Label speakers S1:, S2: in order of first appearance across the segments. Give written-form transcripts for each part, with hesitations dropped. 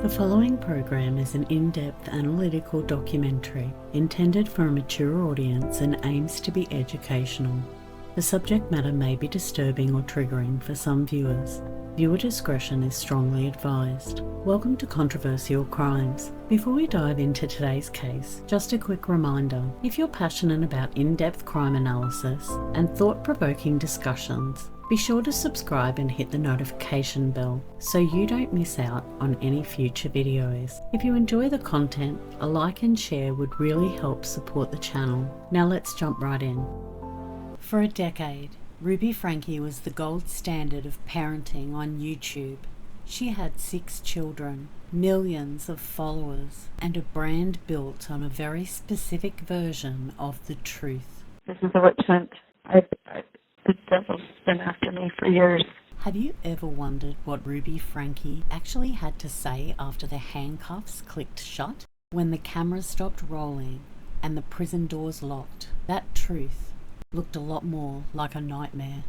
S1: The following program is an in-depth analytical documentary intended for a mature audience and aims to be educational. The subject matter may be disturbing or triggering for some viewers. Viewer discretion is strongly advised. Welcome to Controversial Crimes. Before we dive into today's case, just a quick reminder, if you're passionate about in-depth crime analysis and thought-provoking discussions, be sure to subscribe and hit the notification bell so you don't miss out on any future videos. If you enjoy the content, a like and share would really help support the channel. Now let's jump right in. For a decade, Ruby Franke was the gold standard of parenting on YouTube. She had 6 children, millions of followers, and a brand built on a very specific version of the truth.
S2: This is a witch hunt. The devil's been after me for years.
S1: Have you ever wondered what Ruby Franke actually had to say after the handcuffs clicked shut? When the camera stopped rolling and the prison doors locked, that truth looked a lot more like a nightmare.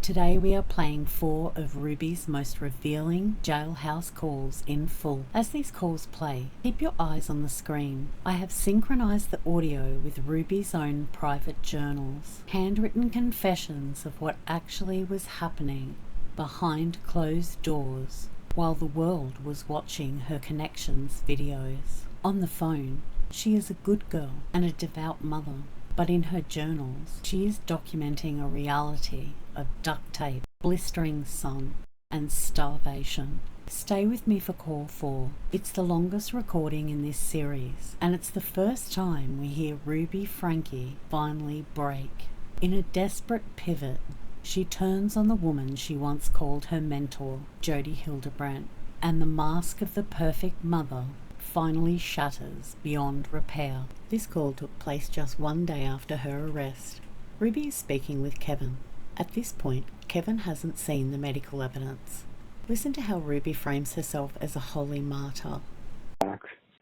S1: Today we are playing 4 of Ruby's most revealing jailhouse calls in full. As these calls play, keep your eyes on the screen. I have synchronized the audio with Ruby's own private journals, handwritten confessions of what actually was happening behind closed doors while the world was watching her connections videos. On the phone, she is a good girl and a devout mother. But in her journals, she is documenting a reality of duct tape, blistering sun, and starvation. Stay with me for call 4. It's the longest recording in this series, and it's the first time we hear Ruby Franke finally break. In a desperate pivot, she turns on the woman she once called her mentor, Jodi Hildebrandt, and the mask of the perfect mother finally shatters beyond repair. This call took place just 1 day after her arrest. Ruby is speaking with Kevin. At this point, Kevin hasn't seen the medical evidence. Listen to how Ruby frames herself as a holy martyr.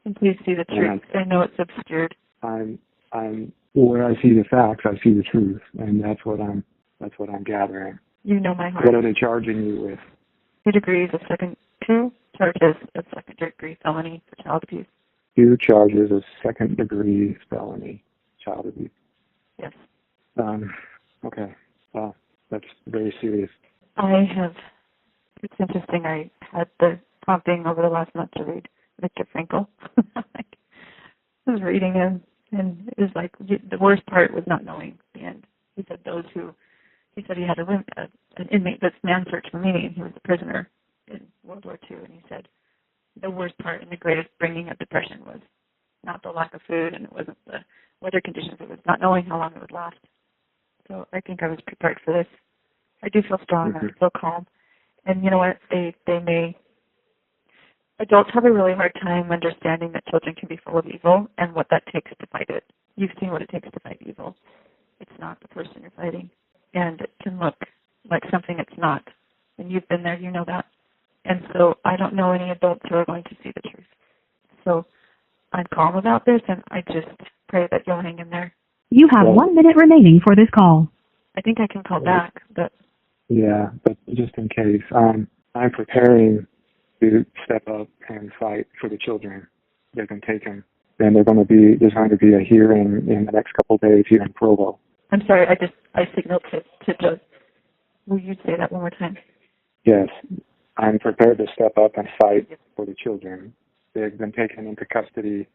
S2: And please see the truth. I know it's obscured.
S3: I'm where I see the facts, I see the truth, and that's what I'm gathering.
S2: You know my heart.
S3: What are they charging you with?
S2: 2 degrees of two charges of second-degree felony for child abuse.
S3: 2 charges of second-degree felony child abuse.
S2: Yes.
S3: Okay. Wow, that's very serious.
S2: It's interesting, I had the prompting over the last month to read Viktor Frankl. I was reading him, and it was like, the worst part was not knowing the end. He said he said he had an inmate that's man-searched for meaning, and he was a prisoner in World War II, and he said the worst part and the greatest bringing of depression was not the lack of food, and it wasn't the weather conditions, it was not knowing how long it would last. So I think I was prepared for this. I do feel strong, I feel calm. And you know what, adults have a really hard time understanding that children can be full of evil and what that takes to fight it. You've seen what it takes to fight evil. It's not the person you're fighting. And it can look like something it's not. And you've been there, you know that. And so I don't know any adults who are going to see the truth. So I'm calm about this, and I just pray that you'll hang in there.
S4: You have 1 minute remaining for this call.
S2: I think I can call back, but...
S3: Yeah, but just in case, I'm preparing to step up and fight for the children. They've been taken, and there's going to be a hearing in the next couple of days here in Provo.
S2: I'm sorry, I signaled to Joe. Will you say that one more time?
S3: Yes, I'm prepared to step up and fight for the children. They've been taken into custody.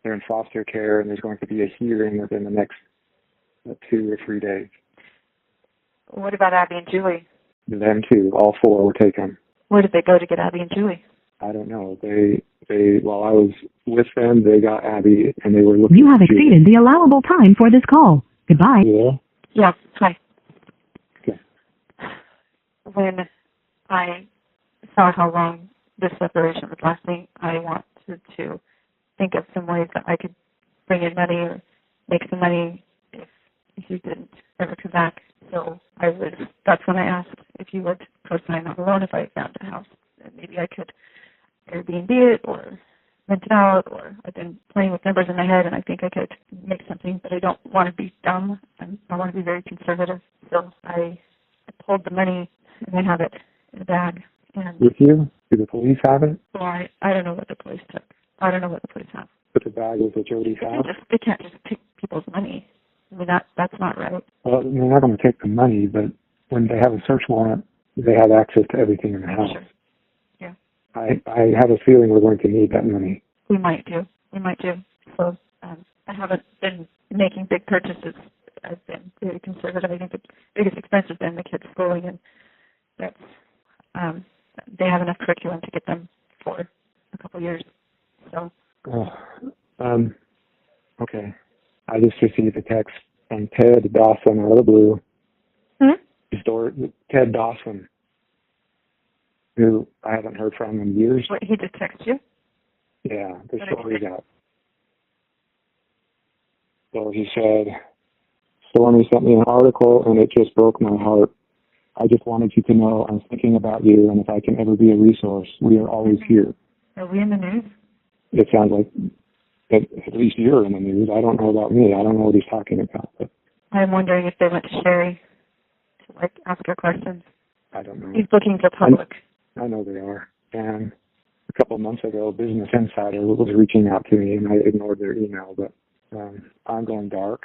S3: They're in foster care, and there's going to be a hearing within the next 2 or 3 days.
S2: What about Abby and Julie?
S3: Them too. All 4 were taken.
S2: Where did they go to get Abby and Julie?
S3: I don't know. They while I was with them, they got Abby, and they were looking.
S4: You have exceeded the allowable time for this call. Goodbye.
S2: Yeah. Hi.
S3: Okay.
S2: When I saw how long this separation would last me, I wanted to think of some ways that I could bring in money or make some money if you didn't ever come back. So that's when I asked if you would co-sign on the loan if I found a house. And maybe I could Airbnb it or rent it out, or I've been playing with numbers in my head, and I think I could make something, but I don't want to be dumb. I want to be very conservative. So I pulled the money, and I have it in a bag. And
S3: with you? Do the police have it?
S2: Well, I don't know what the police took. I don't know what the police have.
S3: But the bag was at Jodi's house?
S2: They can't just take people's money. I mean, that's not right.
S3: Well, they're not going to take the money, but when they have a search warrant, they have access to everything in the house.
S2: Sure. Yeah.
S3: I have a feeling we're going to need that money.
S2: We might do. So I haven't been making big purchases. I've been very conservative. I think the biggest expense has been the kids' schooling, and that's they have enough curriculum to get them for a couple years. So.
S3: Okay. I just received a text from Ted Dawson out of the blue. Ted Dawson, who I haven't heard from in years.
S2: What, he just texted you?
S3: Yeah, the story's out. So he said, Stormy sent me an article and it just broke my heart. I just wanted you to know I'm thinking about you, and if I can ever be a resource, we are always here.
S2: Are we in the news?
S3: It sounds like at least you're in the news. I don't know about me. I don't know what he's talking about. But
S2: I'm wondering if they went to Sherry to ask her questions.
S3: I don't know.
S2: He's looking for public.
S3: I know they are. And a couple of months ago, Business Insider was reaching out to me, and I ignored their email. But I'm going dark.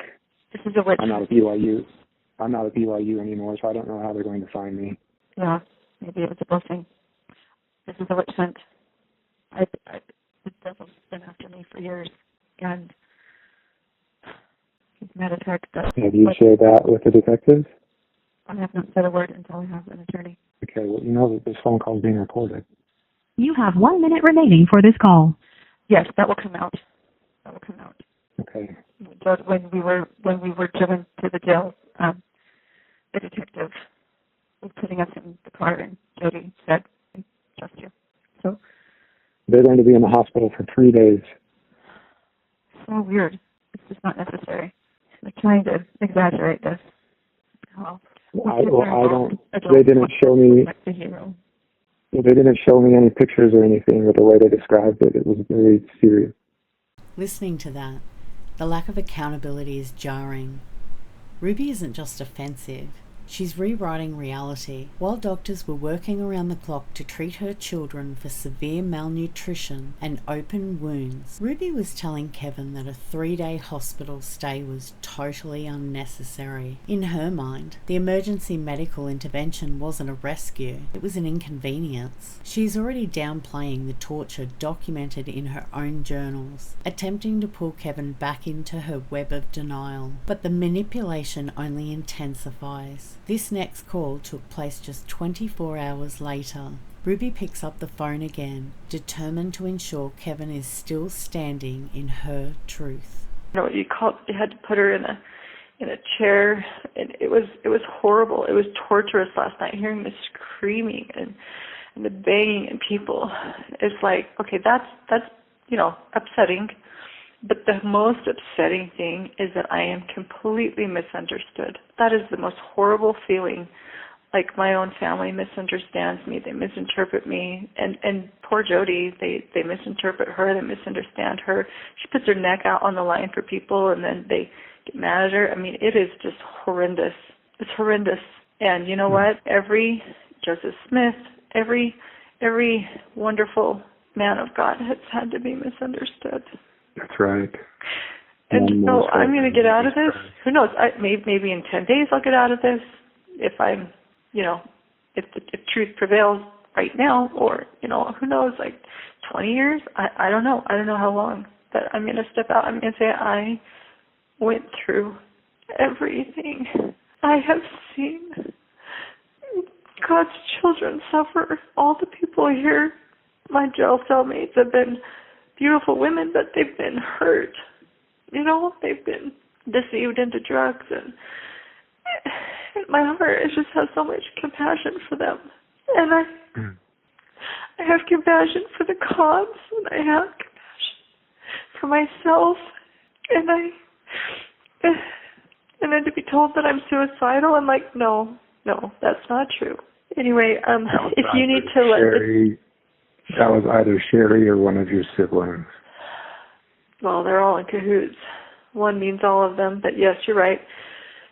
S2: This is a witch.
S3: I'm not at BYU. I'm not at BYU anymore, so I don't know how they're going to find me.
S2: Yeah, maybe it was a blessing. This is a witch hunt. The devil's been after me for years, and he's mad at her.
S3: Have you shared that with the detectives?
S2: I have not said a word until I have an attorney.
S3: Okay, well, you know that this phone call is being recorded.
S4: You have 1 minute remaining for this call.
S2: Yes, that will come out.
S3: Okay.
S2: When we were driven to the jail, the detective was putting us in the car, and Jodi said, "I trust you." So
S3: they're going to be in the hospital for 3 days.
S2: So weird. It's just not necessary. They're trying to exaggerate this. Oh.
S3: They didn't show me.
S2: Like the hero.
S3: They didn't show me any pictures or anything, but the way they described it, it was very serious.
S1: Listening to that, the lack of accountability is jarring. Ruby isn't just offensive. She's rewriting reality. While doctors were working around the clock to treat her children for severe malnutrition and open wounds, Ruby was telling Kevin that a 3-day hospital stay was totally unnecessary. In her mind, the emergency medical intervention wasn't a rescue, it was an inconvenience. She's already downplaying the torture documented in her own journals, attempting to pull Kevin back into her web of denial. But the manipulation only intensifies. This next call took place just 24 hours later. Ruby picks up the phone again, determined to ensure Kevin is still standing in her truth.
S5: You know what you had to put her in a chair, and it was horrible. It was torturous last night, hearing the screaming and the banging and people. It's like, okay, that's upsetting. But the most upsetting thing is that I am completely misunderstood. That is the most horrible feeling. Like my own family misunderstands me. They misinterpret me. And poor Jodi, they misinterpret her. They misunderstand her. She puts her neck out on the line for people, and then they get mad at her. I mean, it is just horrendous. It's horrendous. And you know what? Every Joseph Smith, every wonderful man of God has had to be misunderstood.
S3: That's right.
S5: And so I'm going to get out of this. Who knows? Maybe in 10 days I'll get out of this if I'm, if truth prevails right now, or, who knows, like 20 years? I don't know. I don't know how long. But I'm going to step out. I'm going to say I went through everything. I have seen God's children suffer. All the people here, my jail cellmates, have been beautiful women, but they've been hurt. They've been deceived into drugs, and my heart just has so much compassion for them. And I have compassion for the cops, and I have compassion for myself, and then to be told that I'm suicidal, I'm like, no, that's not true. Anyway, if you need to let
S3: that was either Sherry or one of your siblings.
S5: Well, they're all in cahoots. One means all of them, but yes, you're right.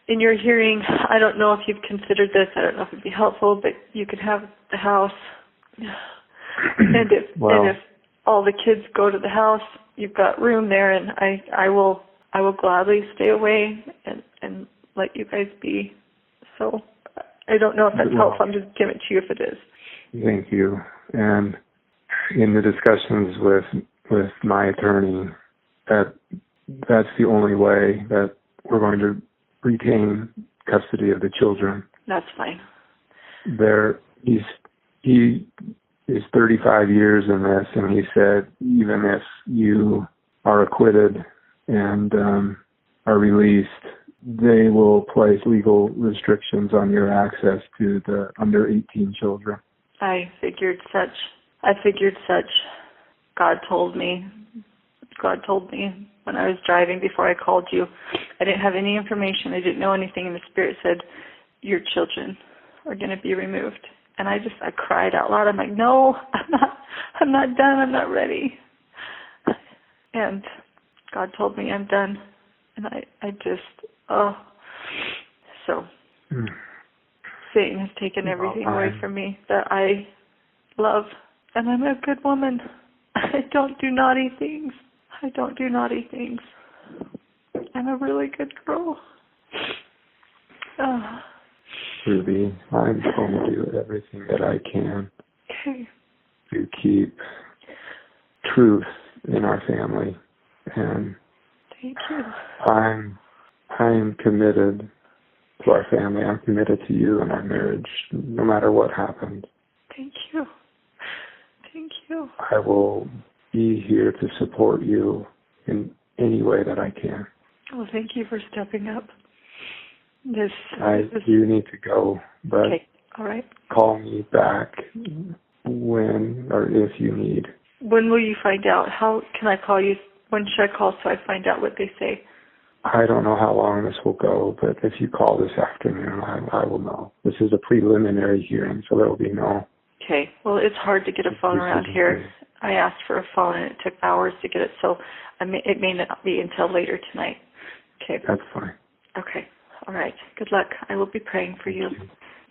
S5: In your hearing, I don't know if you've considered this. I don't know if it'd be helpful, but you could have the house. and if all the kids go to the house, you've got room there, and I will gladly stay away and let you guys be. So I don't know if that's helpful. I'm just giving it to you if it is.
S3: Thank you. And in the discussions with my attorney, that's the only way that we're going to retain custody of the children.
S5: That's fine.
S3: He is 35 years in this, and he said even if you are acquitted and are released, they will place legal restrictions on your access to the under 18 children.
S5: I figured such. God told me when I was driving before I called you. I didn't have any information. I didn't know anything, and the Spirit said, your children are going to be removed. And I cried out loud. I'm like, no, I'm not done. I'm not ready. And God told me I'm done. And so Satan has taken everything away from me that I love. And I'm a good woman. I don't do naughty things. I'm a really good girl.
S3: Ruby, I'm going to do everything that I can to keep truth in our family. And
S5: thank you.
S3: I'm committed to our family. I'm committed to you and our marriage, no matter what happens.
S5: Thank you.
S3: I will be here to support you in any way that I can.
S5: Well, thank you for stepping up.
S3: I do need to go, but
S5: all right.
S3: Call me back when or if you need.
S5: When will you find out? How can I call you? When should I call so I find out what they say?
S3: I don't know how long this will go, but if you call this afternoon, I will know. This is a preliminary hearing, so there will be no...
S5: Okay. Well, it's hard to get a phone around here. I asked for a phone, and it took hours to get it, so it may not be until later tonight. Okay.
S3: That's fine.
S5: Okay. All right. Good luck. I will be praying for you.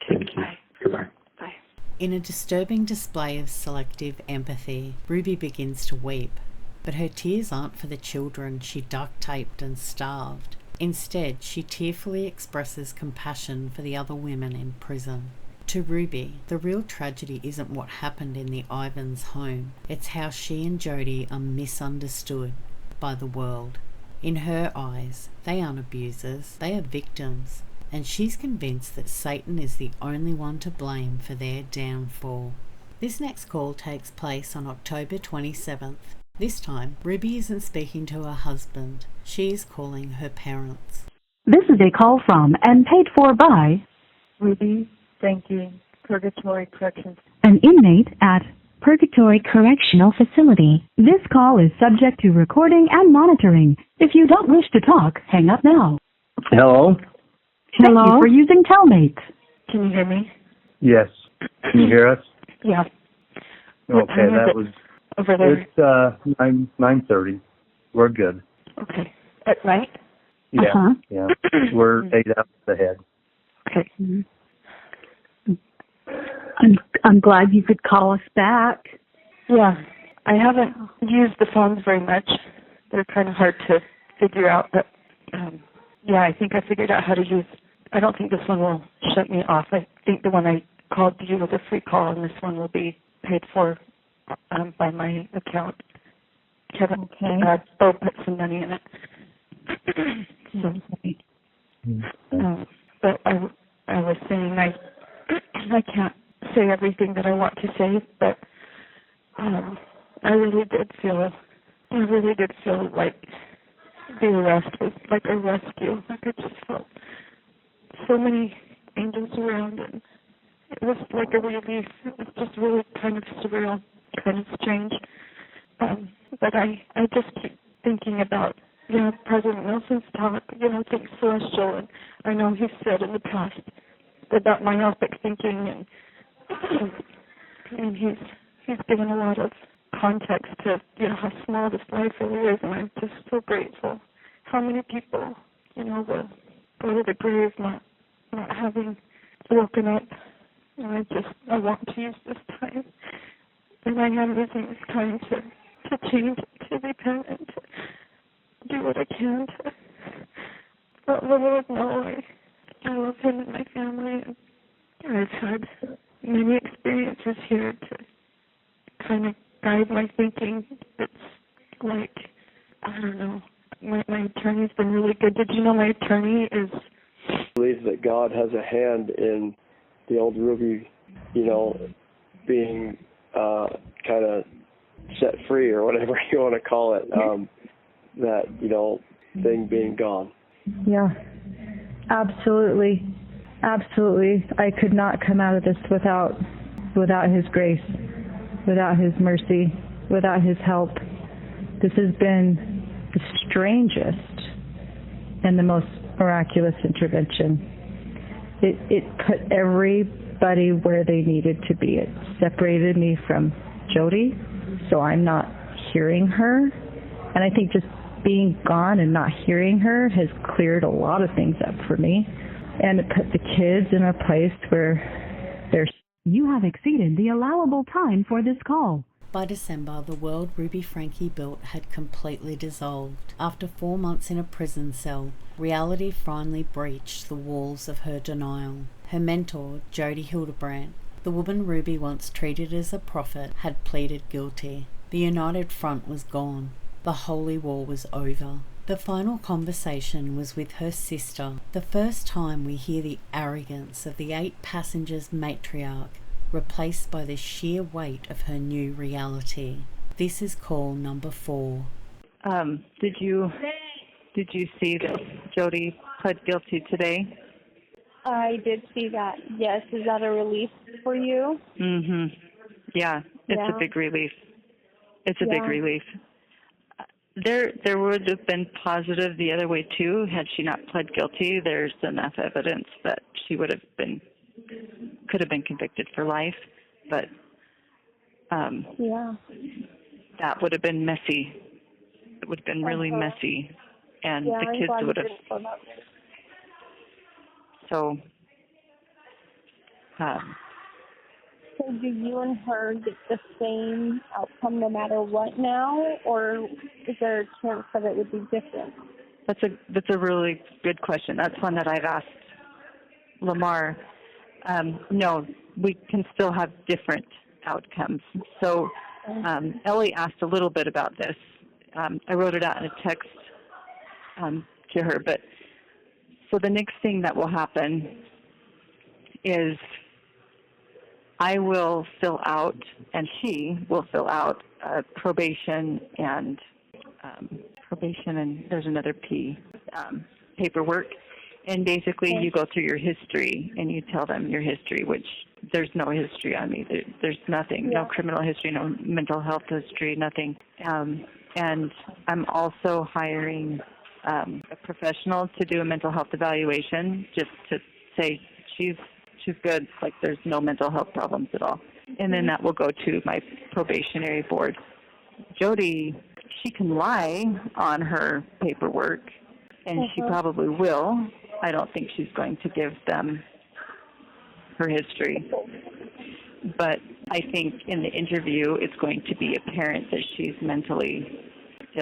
S3: Thank you.
S5: Bye.
S3: Goodbye.
S5: Bye.
S1: In a disturbing display of selective empathy, Ruby begins to weep. But her tears aren't for the children she duct-taped and starved. Instead, she tearfully expresses compassion for the other women in prison. To Ruby, the real tragedy isn't what happened in the Ivans' home. It's how she and Jodi are misunderstood by the world. In her eyes, they aren't abusers, they are victims. And she's convinced that Satan is the only one to blame for their downfall. This next call takes place on October 27th. This time, Ruby isn't speaking to her husband. She is calling her parents.
S4: This is a call from and paid for by
S2: Ruby, Franke, Purgatory Corrections.
S4: An inmate at Purgatory Correctional Facility. This call is subject to recording and monitoring. If you don't wish to talk, hang up now.
S6: Hello?
S4: Thank you for using Telmate.
S2: Can you hear me?
S6: Yes. Can you hear us?
S2: Yeah.
S6: Okay, that was...
S2: Over there?
S6: It's 9:30. We're good.
S2: Okay. At night?
S6: Yeah, yeah. We're 8 hours ahead.
S2: Okay.
S4: I'm glad you could call us back.
S2: Yeah. I haven't used the phones very much. They're kind of hard to figure out, but yeah, I think I figured out how to use. I don't think this one will shut me off. I think the one I called you was a free call, and this one will be paid for by my account. Kevin, Bo put some money in it. But I was saying I can't say everything that I want to say, but I really did feel like the arrest was like a rescue. Like I just felt so many angels around, and it was like a relief. It was just really kind of surreal, kind of strange. But I just keep thinking about, President Nelson's talk, think celestial, and I know he said in the past about myopic thinking, and he's given a lot of context to, how small this life really is, and I'm just so grateful. How many people, will go to the grave not having woken up, and I want to use this time And I am using this time to change, to repent, and to do what I can to let the Lord know I love him and my family. And I've had many experiences here to kind of guide my thinking. It's like, I don't know, my attorney's been really good. Did you know my attorney is...
S7: I believe that God has a hand in the old Ruby, being kind of set free or whatever you want to call it, that, thing being gone.
S8: Yeah, absolutely. Absolutely. I could not come out of this without his grace, without his mercy, without his help. This has been the strangest and the most miraculous intervention. It put everybody where they needed to be. It separated me from Jodi, so I'm not hearing her. And I think just being gone and not hearing her has cleared a lot of things up for me. And it put the kids in a place where they're...
S4: You have exceeded the allowable time for this call.
S1: By December, the world Ruby Franke built had completely dissolved. After 4 months in a prison cell, reality finally breached the walls of her denial. Her mentor, Jodi Hildebrandt, the woman Ruby once treated as a prophet, had pleaded guilty. The united front was gone. The holy war was over. The final conversation was with her sister, the first time we hear the arrogance of the 8 passengers matriarch replaced by the sheer weight of her new reality. This is call number 4.
S2: Did you see that Jodi pled guilty today?
S9: I did see that. Yes, is that a relief for you?
S2: Yeah, it's a big relief. It's a big relief. There would have been positive the other way too had she not pled guilty. There's enough evidence that she could have been convicted for life, but that would have been messy. It would have been really messy, and the kids would have. So
S9: do you and her get the same outcome no matter what now, or is there a chance that it would be different?
S2: That's a really good question. That's one that I've asked Lamar. No, we can still have different outcomes. So Ellie asked a little bit about this. I wrote it out in a text to her. But so the next thing that will happen is I will fill out, and she will fill out probation and there's another P, paperwork. And basically you go through your history and you tell them your history, which there's no history on me. There's nothing, no criminal history, no mental health history, nothing. And I'm also hiring a professional to do a mental health evaluation just to say she's good, like there's no mental health problems at all. And then that will go to my probationary board. Jodi, she can lie on her paperwork, and she probably will. I don't think she's going to give them her history. But I think in the interview it's going to be apparent that she's mentally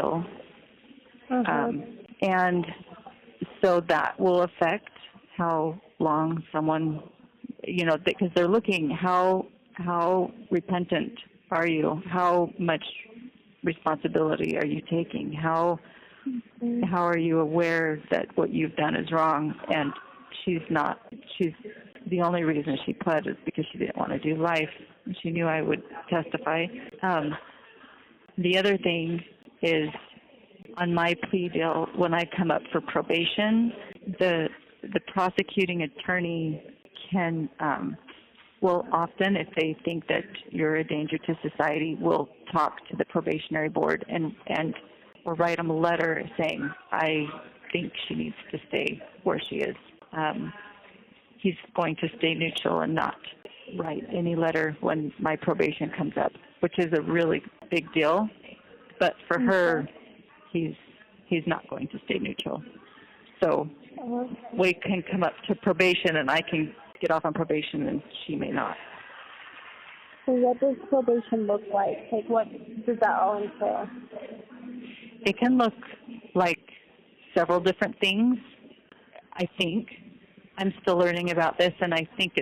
S2: ill. And so that will affect how long someone, because they're looking, how repentant are you? How much responsibility are you taking? How are you aware that what you've done is wrong? And she's not. The only reason she pled is because she didn't want to do life. She knew I would testify. The other thing is, on my plea deal, when I come up for probation, the prosecuting attorney can, often, if they think that you're a danger to society, will talk to the probationary board or write them a letter saying, I think she needs to stay where she is. He's going to stay neutral and not write any letter when my probation comes up, which is a really big deal. But for her, he's not going to stay neutral. So we can come up to probation, and I can get off on probation, and she may not.
S9: So what does probation look like? Like, what does that all entail?
S2: It can look like several different things, I think. I'm still learning about this, and I think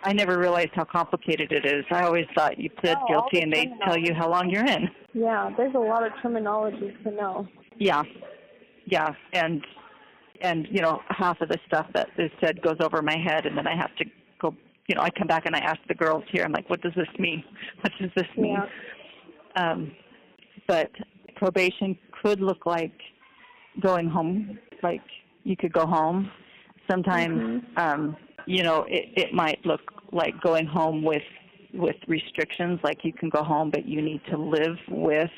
S2: I never realized how complicated it is. I always thought you pled guilty and they tell you how long you're in.
S9: Yeah, there's a lot of terminology to know.
S2: Yeah, and you know, half of the stuff that is said goes over my head, and then I have to go, you know, I come back and I ask the girls here, I'm like, what does this mean? What does this mean?
S9: Yeah.
S2: But probation could look like going home, like you could go home. Sometimes, you know, it might look like going home with restrictions, like you can go home, but you need to live with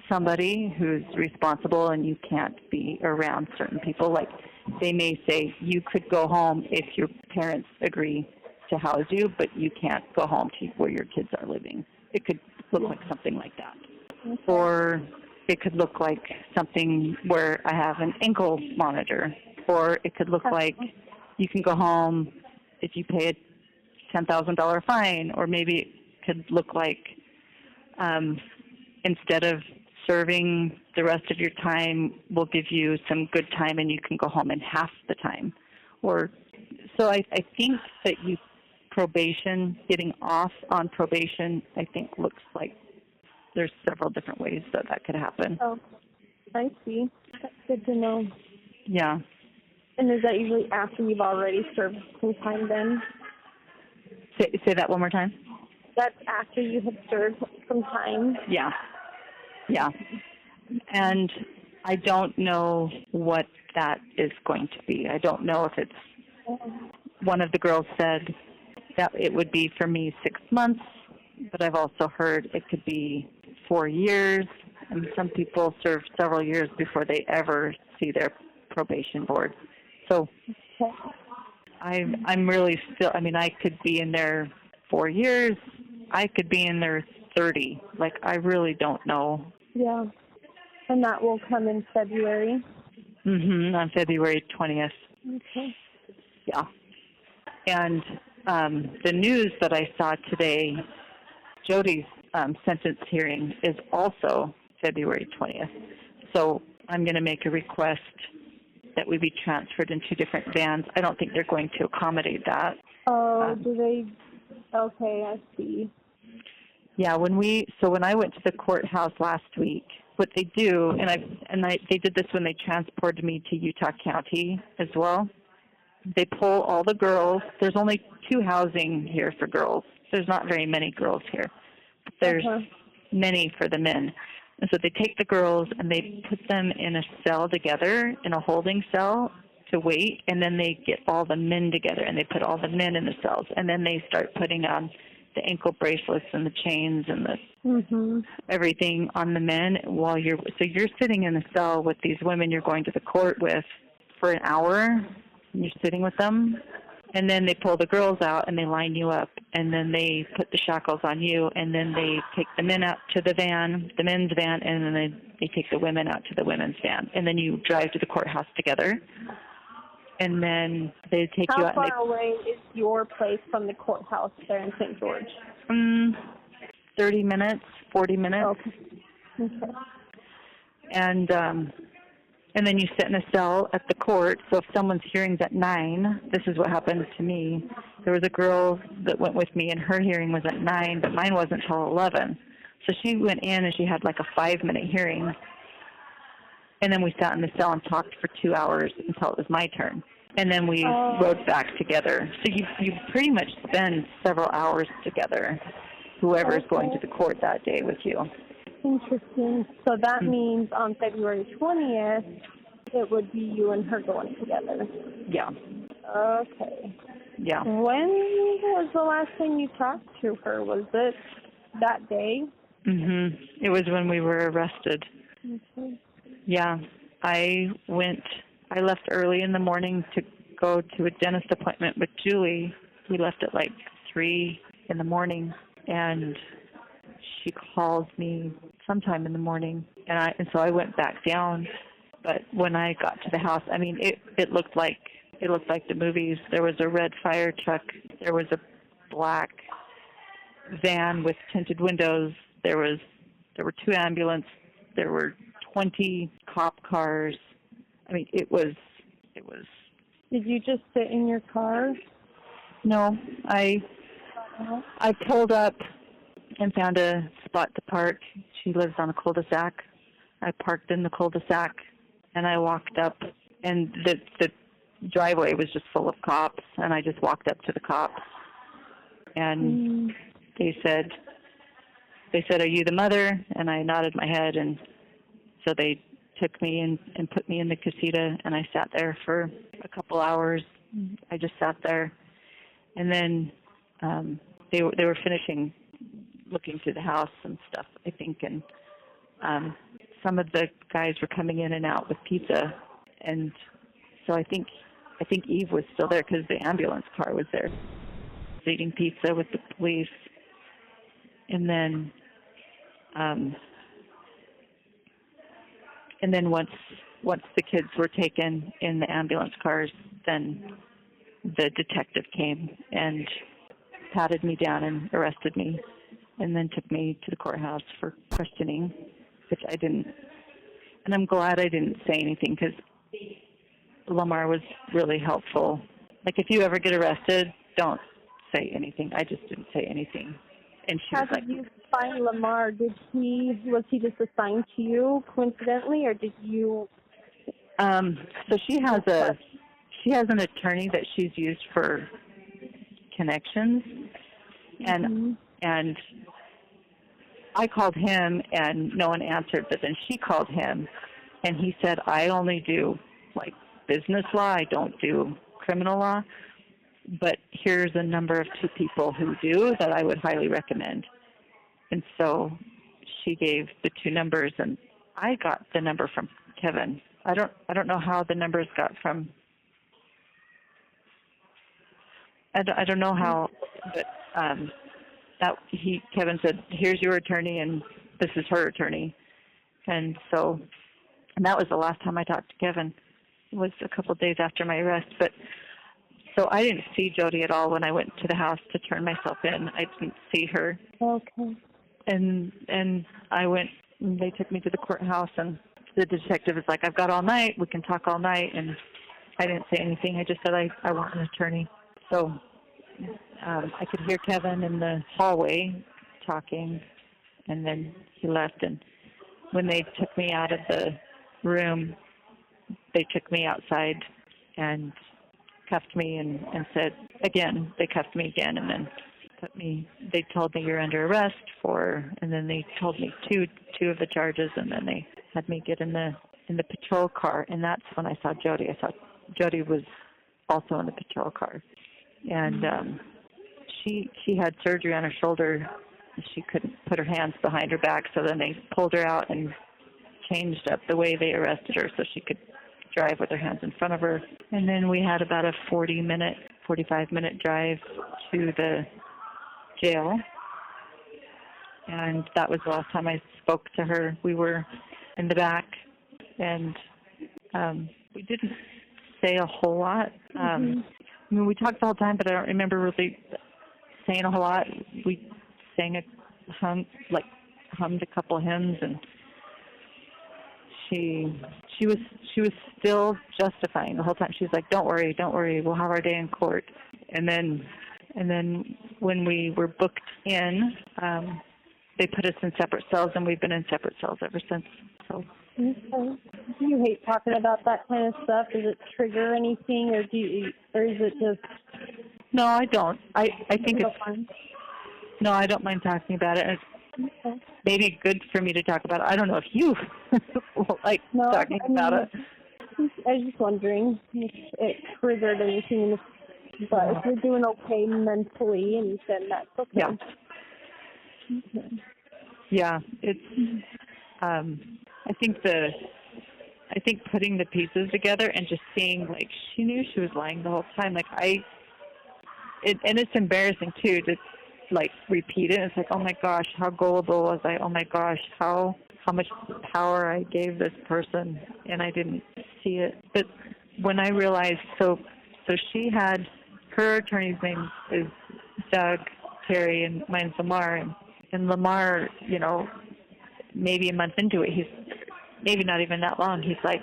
S2: somebody who's responsible and you can't be around certain people. Like they may say you could go home if your parents agree to house you, but you can't go home to where your kids are living. It could look like something like that.
S9: Okay.
S2: Or it could look like something where I have an ankle monitor. Or it could look like you can go home if you pay a $10,000 fine. Or maybe it could look like instead of serving the rest of your time, we'll give you some good time and you can go home in half the time. Or so I think that getting off on probation, I think looks like there's several different ways that could happen.
S9: Oh, I see. That's good to know.
S2: Yeah.
S9: And is that usually after you've already served some time then?
S2: Say that one more time.
S9: That's after you have served some time?
S2: Yeah. Yeah. And I don't know what that is going to be. I don't know if it's, one of the girls said that it would be for me 6 months, but I've also heard it could be 4 years, and some people serve several years before they ever see their probation board. So I'm really still, I mean, I could be in there 4 years, I could be in there 30. Like, I really don't know.
S9: Yeah. And that will come in February?
S2: On February 20th.
S9: Okay.
S2: Yeah. And the news that I saw today, Jodi's sentence hearing is also February 20th. So I'm going to make a request that we be transferred in 2 different vans. I don't think they're going to accommodate that.
S9: Oh, do they? Okay, I see.
S2: Yeah, when I went to the courthouse last week, what they do, they did this when they transported me to Utah County as well. They pull all the girls. There's only 2 housing here for girls. There's not very many girls here. There's many for the men. And so they take the girls and they put them in a cell together, in a holding cell to wait, and then they get all the men together and they put all the men in the cells. And then they start putting on the ankle bracelets and the chains and the everything on the men while you're sitting in a cell with these women you're going to the court with for an hour, and you're sitting with them. And then they pull the girls out and they line you up, and then they put the shackles on you, and then they take the men out to the men's van, and then they take the women out to the women's van. And then you drive to the courthouse together. And then they take you out.
S9: How far away is your place from the courthouse there in St. George?
S2: 30 minutes, 40 minutes.
S9: Okay.
S2: And then you sit in a cell at the court. So if someone's hearing's at 9, this is what happened to me. There was a girl that went with me, and her hearing was at 9, but mine wasn't until 11. So she went in, and she had like a 5-minute hearing. And then we sat in the cell and talked for 2 hours until it was my turn. And then we rode back together. So you pretty much spend several hours together, whoever is going to the court that day with you.
S9: Interesting. So that means on February 20th, it would be you and her going together.
S2: Yeah.
S9: Okay.
S2: Yeah.
S9: When was the last time you talked to her? Was it that day?
S2: It was when we were arrested.
S9: Okay.
S2: Yeah. I left early in the morning to go to a dentist appointment with Julie. We left at like 3 in the morning, and she called me sometime in the morning, and so I went back down. But when I got to the house, I mean, it looked like the movies. There was a red fire truck. There was a black van with tinted windows. There were 2 ambulances. There were 20 cop cars. I mean, it was.
S9: Did you just sit in your car?
S2: No, I pulled up and found a spot to park. She lives on a cul-de-sac. I parked in the cul-de-sac, and I walked up, and the driveway was just full of cops, and I just walked up to the cops, and they said, "Are you the mother?" And I nodded my head, and so they took me and put me in the casita, and I sat there for a couple hours. I just sat there, and then they were finishing looking through the house and stuff, I think, and some of the guys were coming in and out with pizza, and so I think Eve was still there because the ambulance car was there, eating pizza with the police, and then once the kids were taken in the ambulance cars, then the detective came and patted me down and arrested me, and then took me to the courthouse for questioning, which I didn't. And I'm glad I didn't say anything because Lamar was really helpful. Like, if you ever get arrested, don't say anything. I just didn't say anything. And she
S9: How
S2: was like,
S9: did you find Lamar? Was he just assigned to you coincidentally, or did you?
S2: So she has an attorney that she's used for connections, and I called him and no one answered, but then she called him and he said, "I only do like business law, I don't do criminal law, but here's a number of 2 people who do that I would highly recommend." And so she gave the 2 numbers, and I got the number from Kevin. I don't know how the numbers got from. I don't know how, but Kevin said, "Here's your attorney, and this is her attorney," and that was the last time I talked to Kevin. It was a couple of days after my arrest, but. So I didn't see Jodi at all when I went to the house to turn myself in. I didn't see her.
S9: Okay.
S2: And I went, and they took me to the courthouse, and the detective was like, "I've got all night. We can talk all night." And I didn't say anything. I just said I want an attorney. So I could hear Kevin in the hallway talking, and then he left. And when they took me out of the room, they took me outside and cuffed me and said, again, they cuffed me again, and then they told me, "You're under arrest and then they told me two of the charges, and then they had me get in the patrol car, and that's when I saw Jodi. I saw Jodi was also in the patrol car, and she had surgery on her shoulder. She couldn't put her hands behind her back, so then they pulled her out and changed up the way they arrested her so she could drive with her hands in front of her. And then we had about a 45-minute drive to the jail. And that was the last time I spoke to her. We were in the back, and we didn't say a whole lot. I mean, we talked the whole time, but I don't remember really saying a whole lot. We sang hummed a couple of hymns, and she was still justifying the whole time. She was like, don't worry, we'll have our day in court." And then when we were booked in, they put us in separate cells, and we've been in separate cells ever since. So.
S9: Okay. Do you hate talking about that kind of stuff? Does it trigger anything, or is it just?
S2: No, I don't. I think it's fun. No, I don't mind talking about it. It's maybe good for me to talk about it. I don't know if you like talking about it.
S9: I was just wondering if it triggered anything. But if you're doing okay mentally, then that's okay.
S2: Yeah.
S9: Okay.
S2: Yeah, it's. I think putting the pieces together and just seeing, like, she knew she was lying the whole time. Like, and it's embarrassing too to like repeat it. It's like, oh my gosh, how gullible was I? Oh my gosh, how much power I gave this person, and I didn't see it. But when I realized, so she had, her attorney's name is Doug Terry and mine's Lamar. And Lamar, you know, maybe a month into it, maybe not even that long, he's like,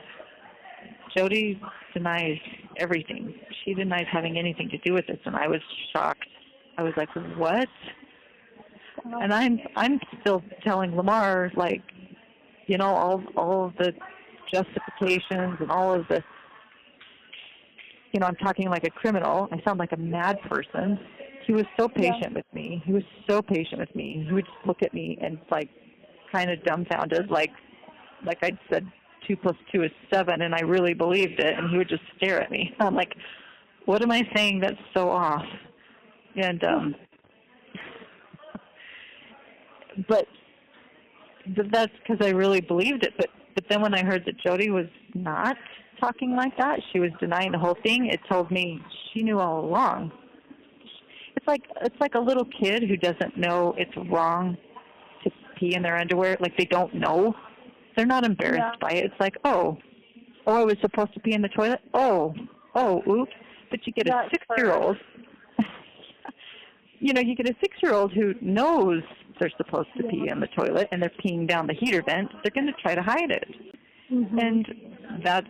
S2: Jodi denies everything. She denies having anything to do with this. And I was shocked. I was like, what? And I'm still telling Lamar, like, you know, all of the justifications and all of the, you know, I'm talking like a criminal. I sound like a mad person. He was so patient with me. He was so patient with me. He would just look at me and, like, kind of dumbfounded, like I'd said 2 + 2 is 7, and I really believed it, and he would just stare at me. I'm like, what am I saying that's so off? And, but that's because I really believed it. But then when I heard that Jodi was not talking like that, she was denying the whole thing, it told me she knew all along. It's like a little kid who doesn't know it's wrong to pee in their underwear. Like, they don't know. They're not embarrassed by it. It's like, oh, I was supposed to pee in the toilet? Oh, oops. But you get a 6-year-old. You know, you get a 6-year-old who knows they're supposed to pee in the toilet and they're peeing down the heater vent. They're going to try to hide it. Mm-hmm. And that's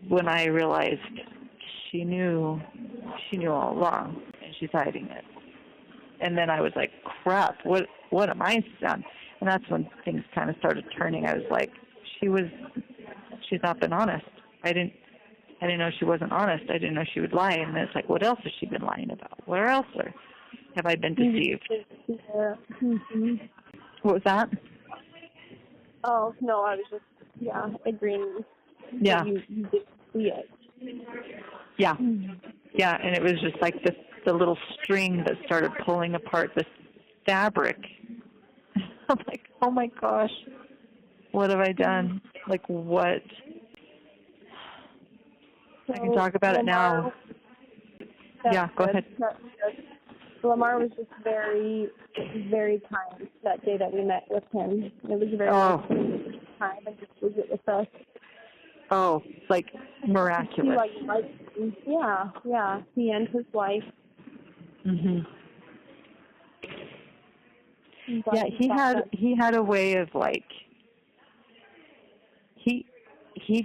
S2: when I realized she knew all along, and she's hiding it. And then I was like, crap, what am I done? And that's when things kind of started turning. I was like, she's not been honest. I didn't know she wasn't honest. I didn't know she would lie. And then it's like, what else has she been lying about? Where else have I been deceived?
S9: Yeah. Mm-hmm.
S2: What was that?
S9: Oh, no, I was just, agreeing.
S2: Yeah.
S9: You did see it.
S2: Yeah. Yeah, and it was just like the little string that started pulling apart the fabric. I'm like, oh my gosh, what have I done? Like, what? So I can talk about
S9: Lamar,
S2: it now. Yeah, go ahead.
S9: Lamar was just very, very kind that day that we met with him. It was very nice time and just visit with us.
S2: Oh, like miraculous.
S9: Yeah. He and his wife.
S2: Mhm. Yeah, he had a way of, like, he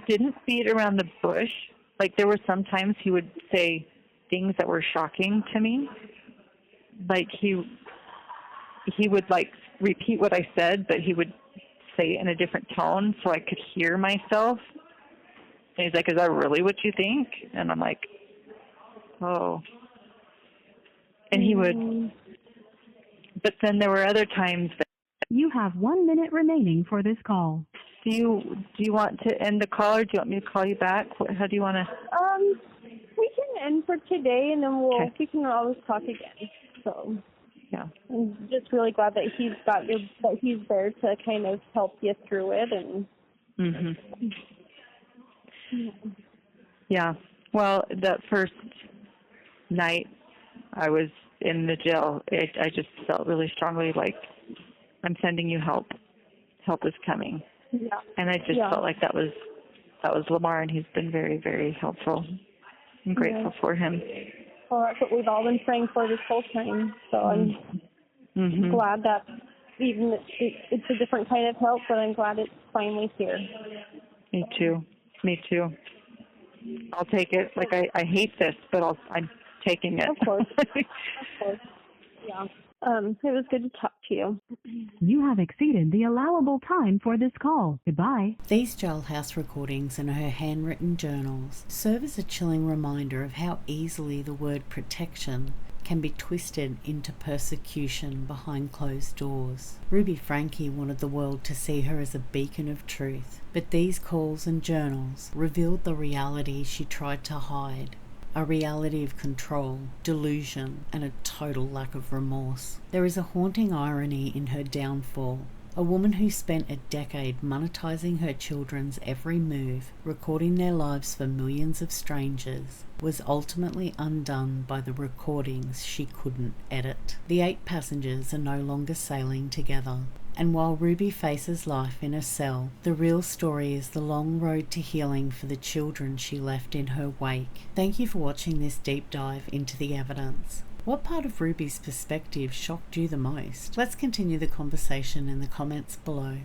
S2: didn't beat around the bush. Like, there were sometimes he would say things that were shocking to me. Like, he would, like, repeat what I said, but he would say it in a different tone so I could hear myself. And he's like, is that really what you think? And I'm like, oh. And he would, but then there were other times that...
S4: You have 1 minute remaining for this call.
S2: Do you want to end the call, or do you want me to call you back? How do you want to...
S9: We can end for today, and then we can always talk again. So,
S2: yeah.
S9: I'm just really glad that he's there to kind of help you through it. And
S2: Mhm. Yeah. Well, that first night I was in the jail, I just felt really strongly like, I'm sending you help. Help is coming.
S9: Yeah.
S2: And I just felt like that was Lamar, and he's been very, very helpful. I'm grateful for him.
S9: Well, that's what we've all been praying for this whole time. So I'm glad that even it's a different kind of help, but I'm glad it's finally here.
S2: Me too. I'll take it. Like, I hate this, but I'm taking it.
S9: Of course. Yeah. It was good to talk to you.
S4: You have exceeded the allowable time for this call. Goodbye.
S1: These Jailhouse recordings and her handwritten journals serve as a chilling reminder of how easily the word protection can be twisted into persecution behind closed doors. Ruby Franke wanted the world to see her as a beacon of truth, but these calls and journals revealed the reality she tried to hide. A reality of control, delusion, and a total lack of remorse. There is a haunting irony in her downfall. A woman who spent a decade monetizing her children's every move, recording their lives for millions of strangers, was ultimately undone by the recordings she couldn't edit. The 8 passengers are no longer sailing together. And while Ruby faces life in a cell, the real story is the long road to healing for the children she left in her wake. Thank you for watching this deep dive into the evidence. What part of Ruby's perspective shocked you the most? Let's continue the conversation in the comments below.